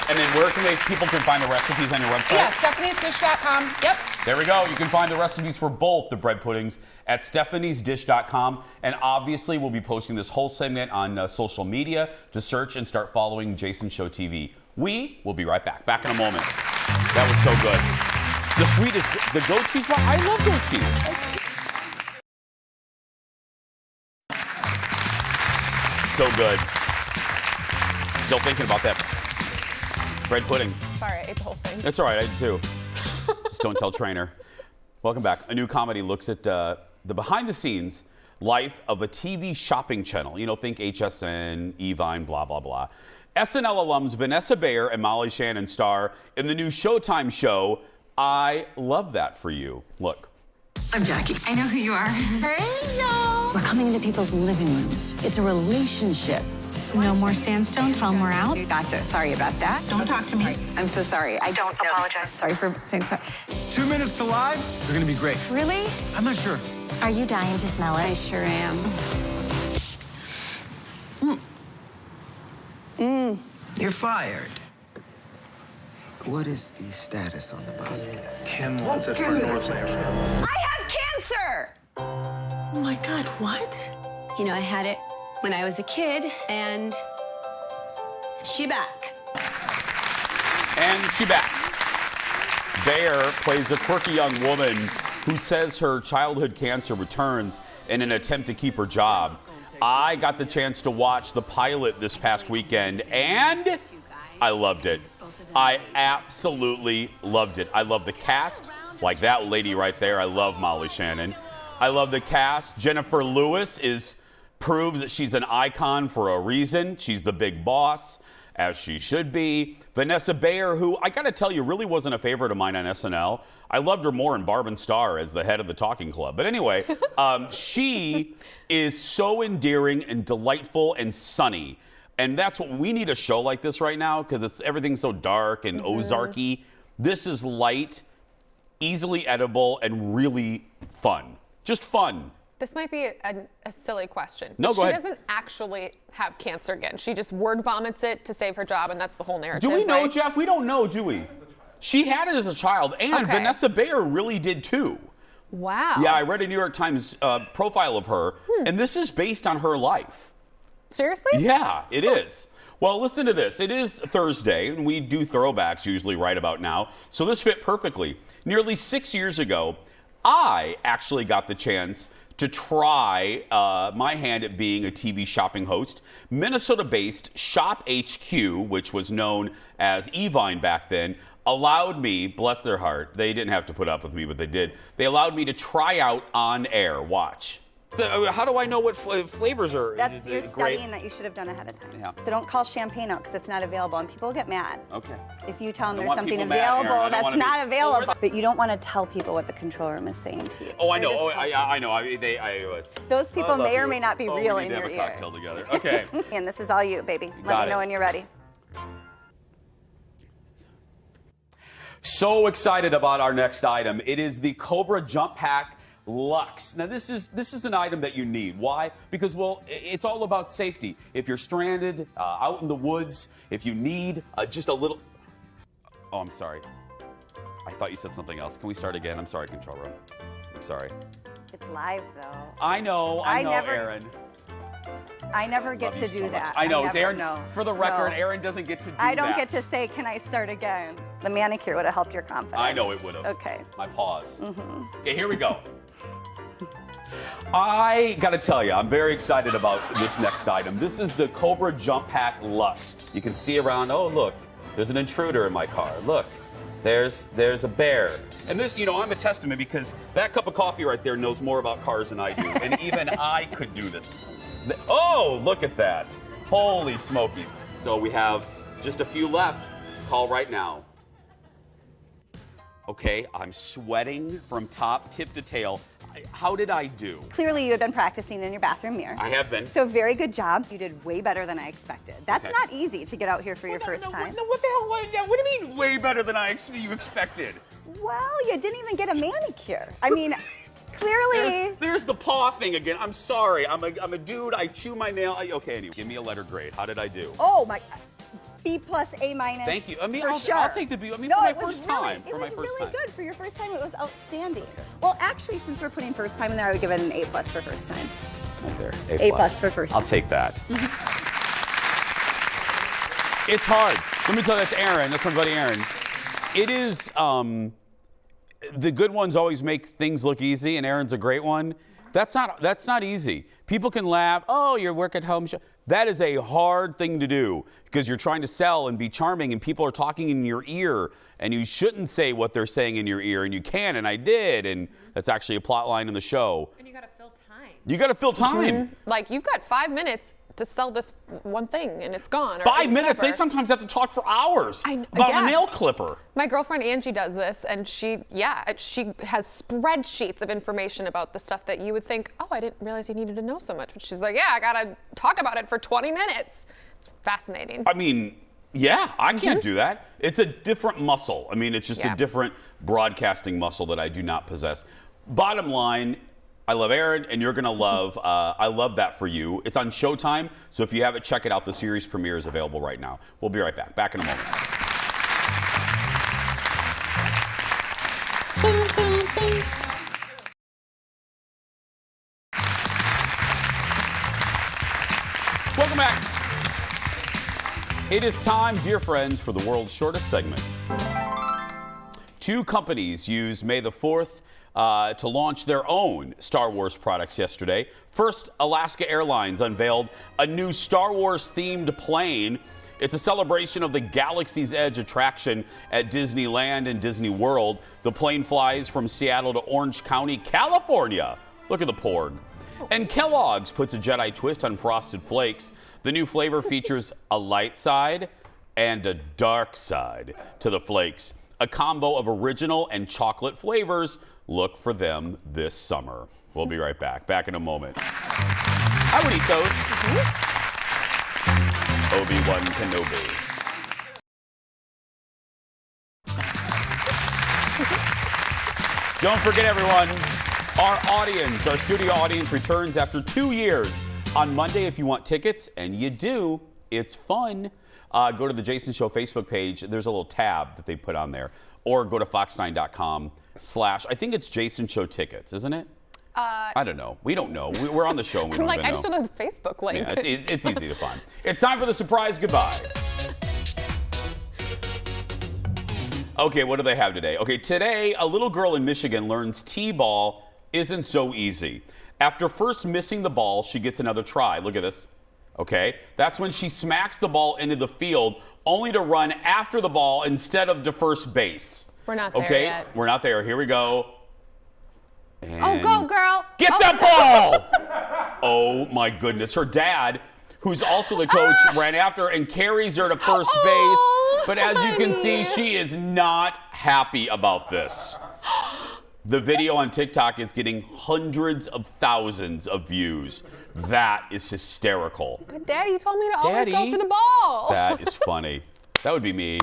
[SPEAKER 1] And then where can people find the recipes on your website?
[SPEAKER 16] Yeah, stephaniesdish.com. Yep.
[SPEAKER 1] There we go. You can find the recipes for both the bread puddings at stephaniesdish.com. And obviously, we'll be posting this whole segment on social media to search and start following Jason Show TV. We will be right back. Back in a moment. That was so good. The sweetest, the goat cheese. I love goat cheese. So good. Still thinking about that bread pudding.
[SPEAKER 3] Sorry, I ate the whole thing.
[SPEAKER 1] That's all right, I did too. Just don't tell Trainer. Welcome back. A new comedy looks at the behind-the-scenes life of a TV shopping channel. You know, think HSN, Evine, blah, blah, blah. SNL alums Vanessa Bayer and Molly Shannon star in the new Showtime show, I Love That For You. Look.
[SPEAKER 17] I'm Jackie. I know who you are. Hey, y'all. We're coming into people's living rooms. It's a relationship.
[SPEAKER 18] No more sandstone. Tell them we're out.
[SPEAKER 17] Gotcha. Sorry about that. Don't talk to me. I'm so sorry. I don't apologize. Sorry for saying sorry.
[SPEAKER 7] 2 minutes to live. They're gonna be great.
[SPEAKER 18] Really?
[SPEAKER 7] I'm not sure.
[SPEAKER 18] Are you dying to smell it?
[SPEAKER 17] I sure am.
[SPEAKER 19] You're fired. What is the status on the basket?
[SPEAKER 7] Kim wants it for Northland.
[SPEAKER 17] I have cancer!
[SPEAKER 18] Oh my God, what?
[SPEAKER 17] You know, I had it when I was a kid, and she back.
[SPEAKER 1] And she back. Bayer plays a quirky young woman who says her childhood cancer returns in an attempt to keep her job. I got the chance to watch the pilot this past weekend, and I loved it. I absolutely loved it. I love the cast, like that lady right there. I love Molly Shannon. I love the cast. Jennifer Lewis proves that she's an icon for a reason. She's the big boss, as she should be. Vanessa Bayer, who I got to tell you really wasn't a favorite of mine on SNL. I loved her more in Barb and Star as the head of the Talking Club. But anyway, she is so endearing and delightful and sunny. And that's what we need, a show like this right now, because everything's so dark and Ozarky. This is light, easily edible, and really fun. Just fun.
[SPEAKER 3] This might be a silly question.
[SPEAKER 1] No, go ahead.
[SPEAKER 3] She doesn't actually have cancer again. She just word vomits it to save her job, and that's the whole narrative.
[SPEAKER 1] Do we know,
[SPEAKER 3] right?
[SPEAKER 1] Jeff? We don't know, do we? She had it as a child, and Vanessa Bayer really did too.
[SPEAKER 3] Wow.
[SPEAKER 1] Yeah, I read a New York Times profile of her, and this is based on her life.
[SPEAKER 3] Seriously?
[SPEAKER 1] Yeah, it is. Well, listen to this. It is Thursday, and we do throwbacks usually right about now, so this fit perfectly. Nearly 6 years ago, I actually got the chance to try my hand at being a TV shopping host. Minnesota-based Shop HQ, which was known as Evine back then, allowed me, bless their heart, they didn't have to put up with me, but they did. They allowed me to try out on air. Watch. How do I know what flavors are
[SPEAKER 20] That's your
[SPEAKER 1] great?
[SPEAKER 20] studying that you should have done ahead of time.
[SPEAKER 1] Yeah.
[SPEAKER 20] So don't call champagne out because it's not available, and people get mad.
[SPEAKER 1] Okay.
[SPEAKER 20] If you tell them
[SPEAKER 1] Don't
[SPEAKER 20] there's
[SPEAKER 1] want
[SPEAKER 20] something
[SPEAKER 1] people mad, Aaron. I
[SPEAKER 20] available
[SPEAKER 1] don't
[SPEAKER 20] that's
[SPEAKER 1] wanna be-
[SPEAKER 20] not available. But you don't want to tell people what the control room is saying to you.
[SPEAKER 1] Oh, I know.
[SPEAKER 20] They're
[SPEAKER 1] Oh,
[SPEAKER 20] just
[SPEAKER 1] I know.
[SPEAKER 20] Those people
[SPEAKER 1] I love
[SPEAKER 20] may or
[SPEAKER 1] you.
[SPEAKER 20] may not be
[SPEAKER 1] Oh,
[SPEAKER 20] real
[SPEAKER 1] we
[SPEAKER 20] in
[SPEAKER 1] need to
[SPEAKER 20] your
[SPEAKER 1] have
[SPEAKER 20] ear.
[SPEAKER 1] a cocktail together. Okay.
[SPEAKER 20] And this is all you, baby.
[SPEAKER 1] got
[SPEAKER 20] Let me
[SPEAKER 1] it.
[SPEAKER 20] know when you're ready.
[SPEAKER 1] So excited about our next item. It is the Cobra Jump Pack Luxe. Now this is an item that you need. Why? Because, well, it's all about safety. If you're stranded out in the woods, if you need just a little... Oh, I'm sorry. I thought you said something else. Can we start again? I'm sorry, control room. I'm sorry.
[SPEAKER 20] It's live, though.
[SPEAKER 1] I know, Aaron.
[SPEAKER 20] I never get
[SPEAKER 1] Love
[SPEAKER 20] to
[SPEAKER 1] you
[SPEAKER 20] do
[SPEAKER 1] so
[SPEAKER 20] that.
[SPEAKER 1] much. I know,
[SPEAKER 20] never,
[SPEAKER 1] Aaron.
[SPEAKER 20] no.
[SPEAKER 1] For the record,
[SPEAKER 20] No.
[SPEAKER 1] Aaron doesn't get to do that.
[SPEAKER 20] I don't get to say, can I start again? The manicure would have helped your confidence.
[SPEAKER 1] I know it would have.
[SPEAKER 20] Okay.
[SPEAKER 1] My paws.
[SPEAKER 20] Mm-hmm.
[SPEAKER 1] Okay, here we go. I gotta tell you, I'm very excited about this next item. This is the Cobra Jump Pack Luxe. You can see around, oh look, there's an intruder in my car. Look, there's a bear. And this, I'm a testament because that cup of coffee right there knows more about cars than I do. And even I could do this. Oh, look at that. Holy smokies. So we have just a few left. Call right now. Okay, I'm sweating from top tip to tail. How did I do?
[SPEAKER 20] Clearly, you had been practicing in your bathroom mirror.
[SPEAKER 1] I have been.
[SPEAKER 20] So very good job. You did way better than I expected. That's
[SPEAKER 1] Okay.
[SPEAKER 20] not easy to get out here for your first time.
[SPEAKER 1] What the hell? What do you mean way better than you expected?
[SPEAKER 20] Well, you didn't even get a manicure. I mean, clearly.
[SPEAKER 1] There's the paw thing again. I'm sorry. I'm a dude. I chew my nail. Okay, anyway, give me a letter grade. How did I do?
[SPEAKER 20] Oh my. B plus A minus.
[SPEAKER 1] Thank you. I mean,
[SPEAKER 20] for sure.
[SPEAKER 1] I'll take the B. I mean,
[SPEAKER 20] no,
[SPEAKER 1] for my
[SPEAKER 20] it was
[SPEAKER 1] first
[SPEAKER 20] really,
[SPEAKER 1] time.
[SPEAKER 20] It
[SPEAKER 1] For my
[SPEAKER 20] was
[SPEAKER 1] first
[SPEAKER 20] really
[SPEAKER 1] time.
[SPEAKER 20] good. For your first time, it was outstanding. Well, actually, since we're putting first time in there, I would give it an A plus for first time.
[SPEAKER 1] Right there.
[SPEAKER 20] A plus for first
[SPEAKER 1] I'll
[SPEAKER 20] time.
[SPEAKER 1] take that. It's hard. Let me tell you, that's Aaron. That's my buddy Aaron. It is, the good ones always make things look easy, and Aaron's a great one. That's not easy. People can laugh, oh, your work at home show. That is a hard thing to do because you're trying to sell and be charming, and people are talking in your ear, and you shouldn't say what they're saying in your ear, and you can, and I did, and that's actually a plot line in the show.
[SPEAKER 3] And you got to fill time.
[SPEAKER 1] You got to fill time.
[SPEAKER 3] Like, you've got 5 minutes to sell this one thing, and it's gone. Or
[SPEAKER 1] 5 minutes? They
[SPEAKER 3] whatever.
[SPEAKER 1] sometimes have to talk for hours about
[SPEAKER 3] yeah.
[SPEAKER 1] a nail clipper.
[SPEAKER 3] My girlfriend Angie does this, and she has spreadsheets of information about the stuff that you would think, oh, I didn't realize you needed to know so much. But she's like, yeah, I gotta talk about it for 20 minutes. It's fascinating.
[SPEAKER 1] I mean, yeah, I can't do that. It's a different muscle. I mean, it's just a different broadcasting muscle that I do not possess. Bottom line, I love Aaron, and you're gonna love, I love that for you. It's on Showtime, so if you haven't, check it out. The series premiere is available right now. We'll be right back. Back in a moment. Welcome back. It is time, dear friends, for the world's shortest segment. 2 companies used May the 4th to launch their own Star Wars products yesterday. First, Alaska Airlines unveiled a new Star Wars-themed plane. It's a celebration of the Galaxy's Edge attraction at Disneyland and Disney World. The plane flies from Seattle to Orange County, California. Look at the porg. And Kellogg's puts a Jedi twist on Frosted Flakes. The new flavor features a light side and a dark side to the flakes. A combo of original and chocolate flavors. Look for them this summer. We'll be right back. Back in a moment. I would eat those. Obi-Wan Kenobi. Don't forget, everyone, our studio audience returns after 2 years on Monday. If you want tickets, and you do, it's fun. Go to the Jason Show Facebook page. There's a little tab that they put on there. Or go to fox9.com/ I think it's Jason Show tickets, isn't it? I don't know. We don't know. We're on the show. And we
[SPEAKER 3] I'm
[SPEAKER 1] don't
[SPEAKER 3] like,
[SPEAKER 1] even
[SPEAKER 3] I just know the Facebook link.
[SPEAKER 1] Yeah, it's easy to find. It's time for the surprise goodbye. Okay, what do they have today? Okay, today, a little girl in Michigan learns T-ball isn't so easy. After first missing the ball, she gets another try. Look at this. Okay, that's when she smacks the ball into the field, only to run after the ball instead of to first base.
[SPEAKER 3] We're not there
[SPEAKER 1] Okay,
[SPEAKER 3] yet.
[SPEAKER 1] we're not there. Here we go. And
[SPEAKER 3] Oh, go, girl.
[SPEAKER 1] Get that ball! Oh, my goodness. Her dad, who's also the coach, ran after her and carries her to first base. But as you can see, she is not happy about this. The video on TikTok is getting hundreds of thousands of views. That is hysterical.
[SPEAKER 3] But Daddy, you told me to always go
[SPEAKER 1] Daddy?
[SPEAKER 3] for the ball.
[SPEAKER 1] That is funny. That would be me.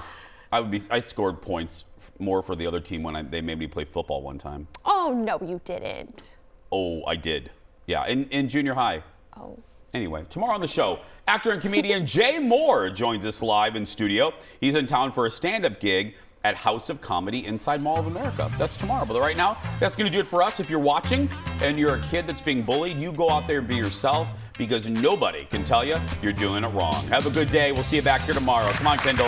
[SPEAKER 1] I scored points more for the other team when they made me play football one time.
[SPEAKER 3] Oh, no, you didn't.
[SPEAKER 1] Oh, I did. Yeah, in junior high.
[SPEAKER 3] Oh.
[SPEAKER 1] Anyway, tomorrow on the show, actor and comedian Jay Moore joins us live in studio. He's in town for a stand-up gig at House of Comedy inside Mall of America. That's tomorrow. But right now, that's going to do it for us. If you're watching and you're a kid that's being bullied, you go out there and be yourself, because nobody can tell you you're doing it wrong. Have a good day. We'll see you back here tomorrow. Come on, Kendall.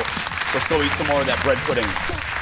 [SPEAKER 1] Let's go eat some more of that bread pudding.